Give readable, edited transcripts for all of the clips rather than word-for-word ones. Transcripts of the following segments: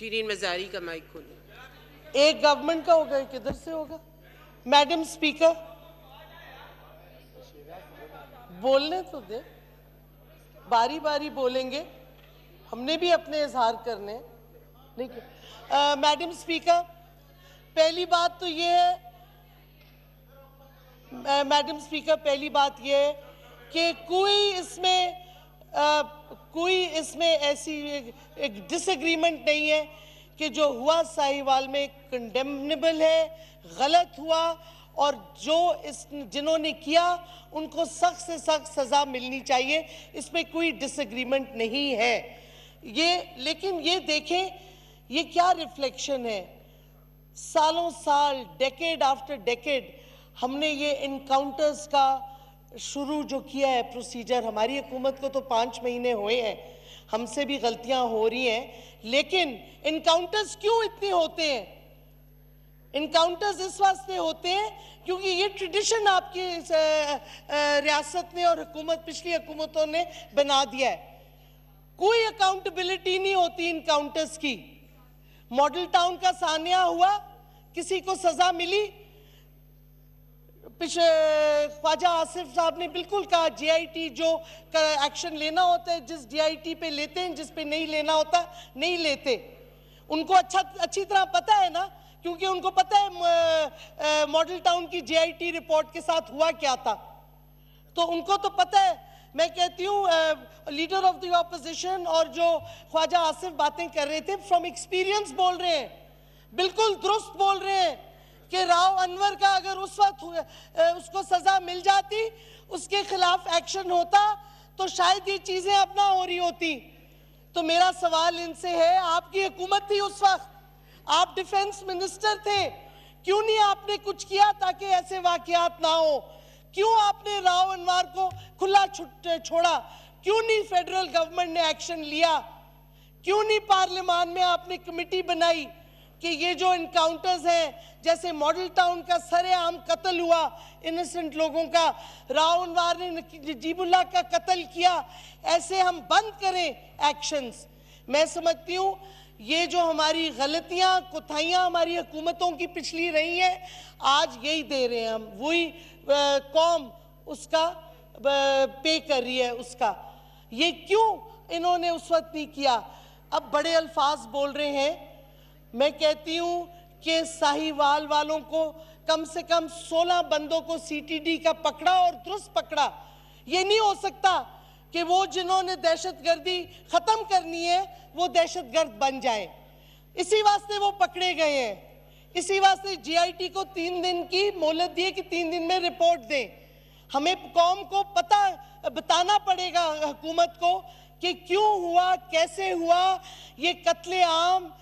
शीरीन मज़ारी का माइक खोलिए। एक गवर्नमेंट का होगा, किधर से होगा? मैडम स्पीकर बोलने तो दे, बारी बारी बोलेंगे, हमने भी अपने इजहार करने। मैडम स्पीकर, पहली बात तो ये है, मैडम स्पीकर, पहली बात ये है कि कोई इसमें ऐसी एक डिसएग्रीमेंट नहीं है कि जो हुआ साहिवाल में कंडेमनेबल है, गलत हुआ, और जिन्होंने किया उनको सख्त से सख्त सजा मिलनी चाहिए, इसमें कोई डिसएग्रीमेंट नहीं है। लेकिन ये देखें, ये क्या रिफ्लेक्शन है? सालों साल, डेकेड आफ्टर डेकेड हमने ये इनकाउंटर्स का शुरू जो किया है प्रोसीजर, हमारी हुकूमत को तो 5 महीने हुए हैं, हमसे भी गलतियां हो रही हैं, लेकिन इनकाउंटर्स क्यों इतने होते हैं? इनकाउंटर्स इस वास्ते होते हैं क्योंकि ये ट्रेडिशन आपकी रियासत ने और पिछली हुकूमतों ने बना दिया है। कोई अकाउंटेबिलिटी नहीं होती इनकाउंटर्स की। मॉडल टाउन का सान्या हुआ, किसी को सजा मिली, ख्वाजा आसिफ साहब ने बिल्कुल कहा जीआईटी जो एक्शन लेना होता है, जिस जीआईटी पे लेते हैं, जिस पे नहीं लेना होता नहीं लेते। उनको अच्छी तरह पता है ना, क्योंकि उनको पता है मॉडल टाउन की जीआईटी रिपोर्ट के साथ हुआ क्या था, तो उनको तो पता है। मैं कहती हूँ लीडर ऑफ द ऑपोजिशन और जो ख्वाजा आसिफ बातें कर रहे थे, फ्रॉम एक्सपीरियंस बोल रहे हैं, बिल्कुल दुरुस्त बोल रहे हैं कि राव अनवर का अगर उस वक्त उसको सजा मिल जाती, उसके खिलाफ एक्शन होता, तो शायद ये चीजें अब ना हो रही होती। तो मेरा सवाल इनसे है, आपकी हुकूमत थी उस वक्त, आप डिफेंस मिनिस्टर थे, क्यों नहीं आपने कुछ किया ताकि ऐसे वाकयात ना हो? क्यों आपने राव अनवर को खुला छोड़ा? क्यों नहीं फेडरल गवर्नमेंट ने एक्शन लिया? क्यों नहीं पार्लियामान में आपने कमेटी बनाई कि ये जो इनकाउंटर्स हैं, जैसे मॉडल टाउन का सरेआम कत्ल हुआ इनोसेंट लोगों का, राव अनवर ने नजीबुल्लाह का कत्ल किया, ऐसे हम बंद करें एक्शंस। मैं समझती हूँ ये जो हमारी गलतियां कोताहियां हमारी हुकूमतों की पिछली रही हैं, आज यही दे रहे हैं हम, वही कौम उसका पे कर रही है उसका। ये क्यों इन्होंने उस वक्त नहीं किया? अब बड़े अल्फाज बोल रहे हैं। मैं कहती हूँ कि साहिवाल वालों को कम से कम 16 बंदों को सीटीडी का पकड़ा और दुरुस्त पकड़ा। ये नहीं हो सकता कि वो जिन्होंने दहशतगर्दी खत्म करनी है वो दहशतगर्द बन जाए। इसी वास्ते वो पकड़े गए हैं, इसी वास्ते जीआईटी को 3 दिन की मोहलत दी कि 3 दिन में रिपोर्ट दें। हमें कौम को बताना पड़ेगा, हुकूमत को, कि क्यों हुआ, कैसे हुआ ये कत्ले-आम,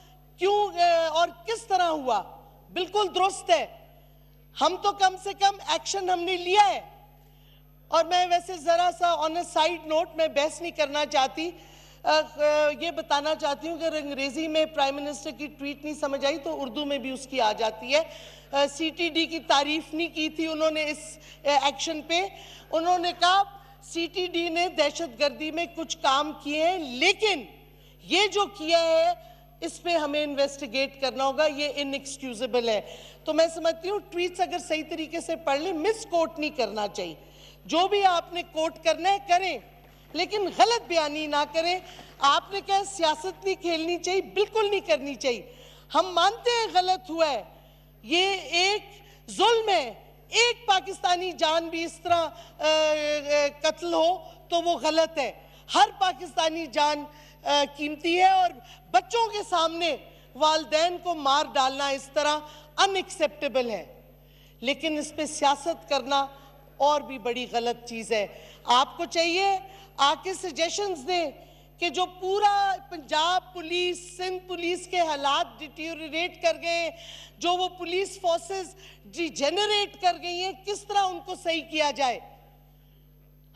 क्यों और किस तरह हुआ। बिल्कुल दुरुस्त है, हम तो कम से कम एक्शन हमने लिया है। और मैं वैसे ज़रा सा ऑन अ साइड नोट, मैं बहस नहीं करना चाहती, ये बताना चाहती हूँ कि अंग्रेज़ी में प्राइम मिनिस्टर की ट्वीट नहीं समझ आई तो उर्दू में भी उसकी आ जाती है। सीटीडी की तारीफ नहीं की थी उन्होंने इस एक्शन पे। उन्होंने कहा सीटीडी ने दहशतगर्दी में कुछ काम किए हैं, लेकिन ये जो किया है इस पे हमें इन्वेस्टिगेट करना होगा, ये इनएक्सक्यूजेबल है। तो मैं समझती हूँ ट्वीट्स अगर सही तरीके से पढ़ लें, मिस कोट नहीं करना चाहिए। जो भी आपने कोट करना है करें, लेकिन गलत बयानी ना करें। आपने कहा सियासत नहीं खेलनी चाहिए, बिल्कुल नहीं करनी चाहिए। हम मानते हैं गलत हुआ है, ये एक जुल्म है, एक पाकिस्तानी जान भी इस तरह कत्ल हो तो वो गलत है। हर पाकिस्तानी जान कीमती है और बच्चों के सामने वालिदैन को मार डालना इस तरह अनएक्सेप्टेबल है। लेकिन इस पे सियासत करना और भी बड़ी गलत चीज़ है। आपको चाहिए आके सजेशंस दें कि जो पूरा पंजाब पुलिस, सिंध पुलिस के हालात डिटीरियोरेट कर गए, जो वो पुलिस फोर्सेस डिजेनरेट कर गई हैं, किस तरह उनको सही किया जाए।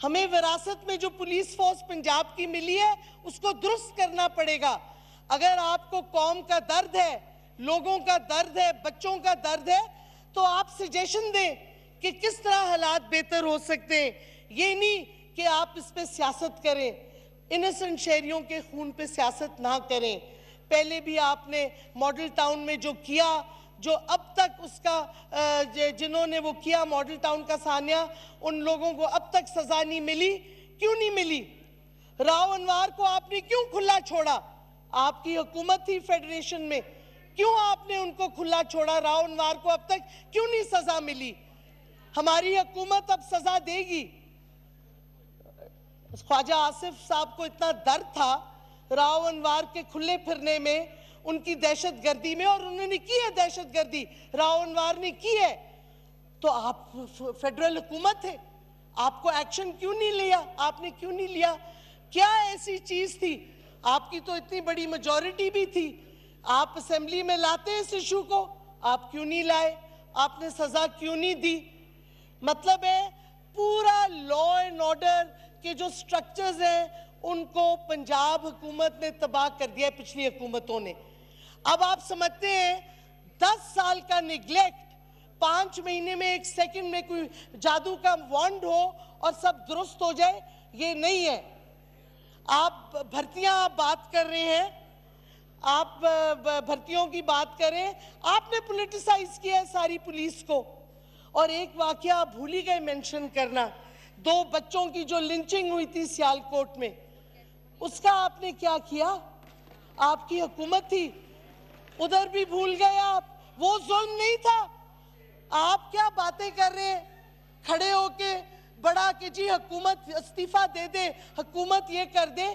हमें विरासत में जो पुलिस फोर्स पंजाब की मिली है उसको दुरुस्त करना पड़ेगा। अगर आपको कौम का दर्द है, लोगों का दर्द है, बच्चों का दर्द है, तो आप सजेशन दें कि किस तरह हालात बेहतर हो सकते हैं। ये नहीं कि आप इस पे सियासत करें, इनोसेंट शहरियों के खून पे सियासत ना करें। पहले भी आपने मॉडल टाउन में जो किया, जो अब तक उसका जिन्होंने वो किया मॉडल टाउन का सान्या, उन लोगों को अब तक सजा नहीं मिली। क्यों नहीं मिली? राव अनवर को आपने क्यों खुला छोड़ा? आपकी हुकूमत थी फेडरेशन में, क्यों आपने उनको खुला छोड़ा? राव अनवर को अब तक क्यों नहीं सजा मिली? हमारी हुकूमत अब सजा देगी। ख्वाजा आसिफ साहब को इतना दर्द था राव अनवर के खुले फिरने में, उनकी दहशतगर्दी में, और उन्होंने की है दहशतगर्दी, राव अनवर ने की है, तो आप फेडरल हुकूमत है, आपको एक्शन क्यों नहीं लिया? आपने क्यों नहीं लिया? क्या ऐसी चीज थी? आपकी तो इतनी बड़ी मेजॉरिटी भी थी, आप असेंबली में लाते इस इशू को, आप क्यों नहीं लाए? आपने सजा क्यों नहीं दी? मतलब है पूरा लॉ एंड ऑर्डर के जो स्ट्रक्चर्स हैं उनको पंजाब हुकूमत ने तबाह कर दिया है, पिछली हुकूमतों ने। अब आप समझते हैं 10 साल का निग्लेक्ट 5 महीने में, 1 सेकंड में कोई जादू का वॉन्ड हो और सब दुरुस्त हो जाए, ये नहीं है। आप भर्तियां आप बात कर रहे हैं, आप भर्तियों की बात करें, आपने पॉलिटिसाइज किया है सारी पुलिस को। और एक वाकया आप भूल ही गए मेंशन करना, 2 बच्चों की जो लिंचिंग हुई थी सियालकोट में, उसका आपने क्या किया? आपकी हुकूमत थी, उधर भी भूल गए आप। वो जुल्म नहीं था। आप क्या बातें कर रहे हैं खड़े होके बड़ा कि जी हुकूमत इस्तीफा दे दे, हुकूमत ये कर दे।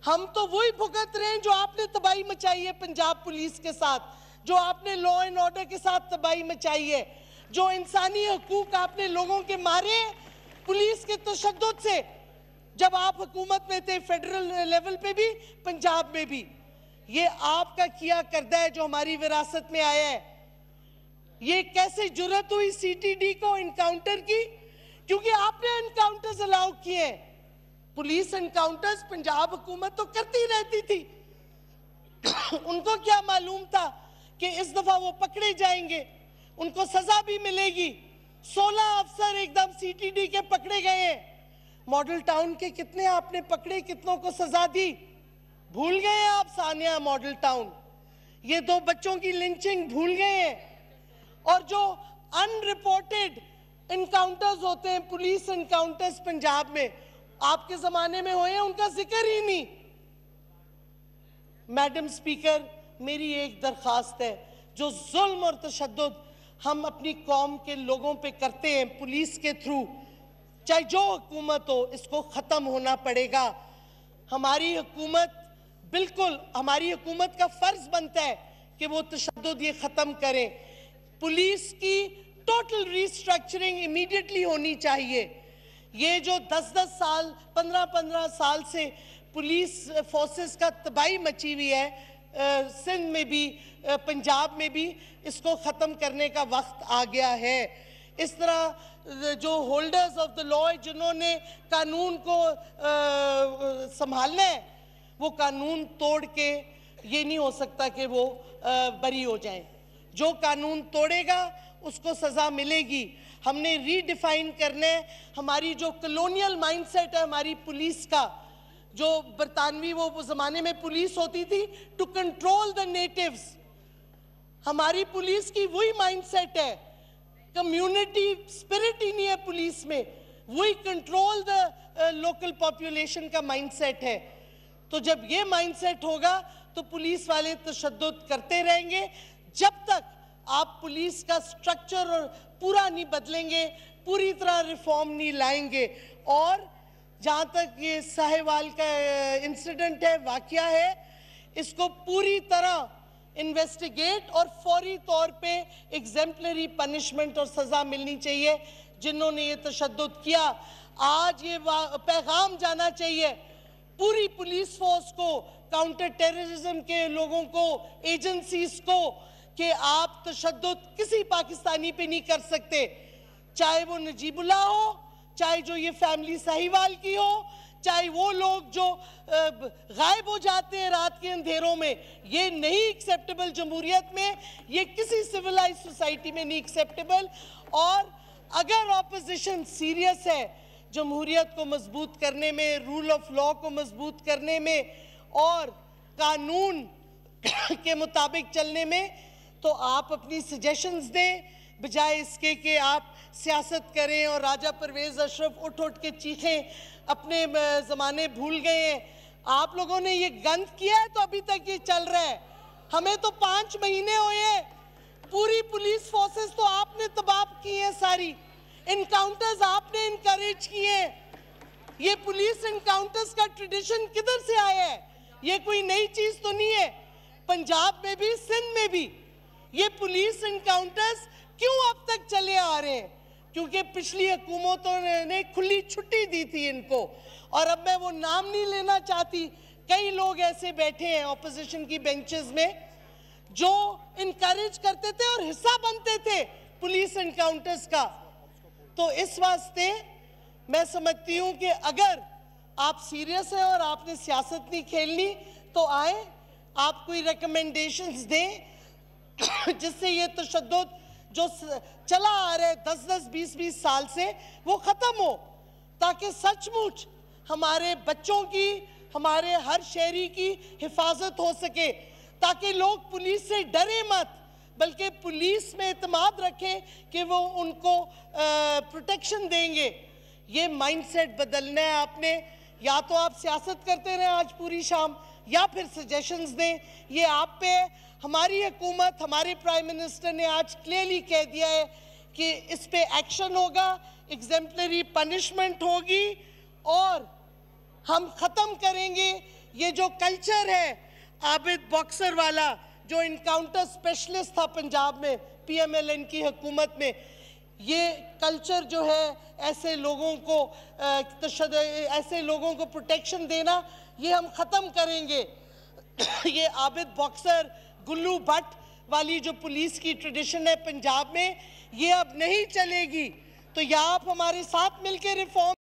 हम तो वही भुगत रहे हैं जो आपने तबाही मचाई है पंजाब पुलिस के साथ, जो आपने लॉ एंड ऑर्डर के साथ तबाही मचाई है, जो इंसानी हकूक आपने लोगों के मारे पुलिस के तशद्दुद से, जब आप हुकूमत में थे, फेडरल लेवल पे भी, पंजाब में भी। ये आपका किया करदा है जो हमारी विरासत में आया है। ये कैसे जुर्रत हुई सीटीडी को इनकाउंटर की? क्योंकि आपने इनकाउंटर्स अलाउ किए हैं। पुलिस इनकाउंटर्स पंजाब हुकूमत तो करती रहती थी। उनको क्या मालूम था कि इस दफा वो पकड़े जाएंगे, उनको सजा भी मिलेगी। 16 अफसर एकदम सीटीडी के पकड़े गए हैं। मॉडल टाउन के कितने आपने पकड़े, कितनों को सजा दी? भूल गए आप सानिया मॉडल टाउन। ये 2 बच्चों की लिंचिंग भूल गए हैं। और जो अनरिपोर्टेड इनकाउंटर्स होते हैं, पुलिस इनकाउंटर्स पंजाब में, आपके जमाने में हुए हैं, उनका जिक्र ही नहीं। मैडम स्पीकर, मेरी एक दरखास्त है, जो जुल्म और तशद्दुद हम अपनी कौम के लोगों पे करते हैं पुलिस के थ्रू, चाहे जो हुकूमत हो, इसको ख़त्म होना पड़ेगा। हमारी हुकूमत, बिल्कुल हमारी हुकूमत का फ़र्ज़ बनता है कि वो तशद्दुद ये ख़त्म करें। पुलिस की टोटल रिस्ट्रक्चरिंग इमीडिएटली होनी चाहिए। ये जो 10-10 साल, 15-15 साल से पुलिस फोर्सेस का तबाही मची हुई है, सिंध में भी, पंजाब में भी, इसको ख़त्म करने का वक्त आ गया है। इस तरह जो होल्डर्स ऑफ द लॉ, जिन्होंने कानून को संभालना है, वो कानून तोड़ के ये नहीं हो सकता कि वो बरी हो जाए। जो कानून तोड़ेगा उसको सज़ा मिलेगी। हमने रीडिफाइन करना है हमारी जो कॉलोनियल माइंडसेट है हमारी पुलिस का, जो बरतानवी वो ज़माने में पुलिस होती थी टू कंट्रोल द नेटिव्स। हमारी पुलिस की वही माइंडसेट है, कम्युनिटी स्पिरिट ही नहीं है पुलिस में, वही कंट्रोल द लोकल पॉपुलेशन का माइंडसेट है। तो जब ये माइंडसेट होगा तो पुलिस वाले तशद्दुद करते रहेंगे, जब तक आप पुलिस का स्ट्रक्चर और पूरा नहीं बदलेंगे, पूरी तरह रिफॉर्म नहीं लाएंगे। और जहाँ तक ये साहिवाल का इंसिडेंट है, वाकया है, इसको पूरी तरह इन्वेस्टिगेट और फौरी तौर पे एग्जेम्पलरी पनिशमेंट और सज़ा मिलनी चाहिए जिन्होंने ये तशद्दुद किया। आज ये पैगाम जाना चाहिए पूरी पुलिस फोर्स को, काउंटर टेररिज्म के लोगों को, एजेंसीज को, कि आप तशद्दुद किसी पाकिस्तानी पे नहीं कर सकते, चाहे वो नजीबुल्लाह हो, चाहे जो ये फैमिली साहिवाल की हो, चाहे वो लोग जो गायब हो जाते हैं रात के अंधेरों में। ये नहीं एक्सेप्टेबल जमहूरियत में, ये किसी सिविलाइज सोसाइटी में नहीं एक्सेप्टेबल। और अगर ऑपोजिशन सीरियस है जमहूरियत को मजबूत करने में, रूल ऑफ लॉ को मजबूत करने में और कानून के मुताबिक चलने में, तो आप अपनी सजेशंस दें, बजाय इसके कि आप सियासत करें और राजा परवेज़ अशरफ उठ उठ के चीखें, अपने ज़माने भूल गए हैं। आप लोगों ने ये गंद किया है तो अभी तक ये चल रहा है। हमें तो 5 महीने हुए हैं, पूरी पुलिस फोर्सेस तो आपने तबाह की है सारी, इनकाउंटर्स आपने इनकरेज किए हैं। ये पुलिस इनकाउंटर्स का ट्रेडिशन किधर से आया है? ये कोई नई चीज तो नहीं है। पंजाब में भी, सिंध में भी ये पुलिस इनकाउंटर्स क्यों अब तक चले आ रहे हैं? क्योंकि पिछली हुकूमतों ने खुली छुट्टी दी थी इनको। और अब मैं वो नाम नहीं लेना चाहती, कई लोग ऐसे बैठे हैं ऑपोजिशन की बेंचेस में जो इनकरेज करते थे और हिस्सा बनते थे पुलिस इनकाउंटर्स का। तो इस वास्ते मैं समझती हूं कि अगर आप सीरियस हैं और आपने सियासत नहीं खेलनी तो आए, आप कोई रिकमेंडेशंस दें जिससे ये तशद्दुद जो चला आ रहा है 10-10, 20-20 साल से वो ख़त्म हो, ताकि सचमुच हमारे बच्चों की, हमारे हर शहरी की हिफाजत हो सके, ताकि लोग पुलिस से डरे मत, बल्कि पुलिस में इत्मीद रखें कि वो उनको प्रोटेक्शन देंगे। ये माइंडसेट बदलना है आपने। या तो आप सियासत करते रहें आज पूरी शाम, या फिर सजेशंस दें। ये आप पे है। हमारी हुकूमत, हमारे प्राइम मिनिस्टर ने आज क्लियरली कह दिया है कि इस पे एक्शन होगा, एग्जेम्पलरी पनिशमेंट होगी और हम ख़त्म करेंगे ये जो कल्चर है आबिद बॉक्सर वाला, जो इनकाउंटर स्पेशलिस्ट था पंजाब में PMLN की हुकूमत में। ये कल्चर जो है ऐसे लोगों को प्रोटेक्शन देना, ये हम ख़त्म करेंगे। ये आबिद बॉक्सर, गुल्लू भट्ट वाली जो पुलिस की ट्रेडिशन है पंजाब में, ये अब नहीं चलेगी। तो या आप हमारे साथ मिलकर रिफॉर्म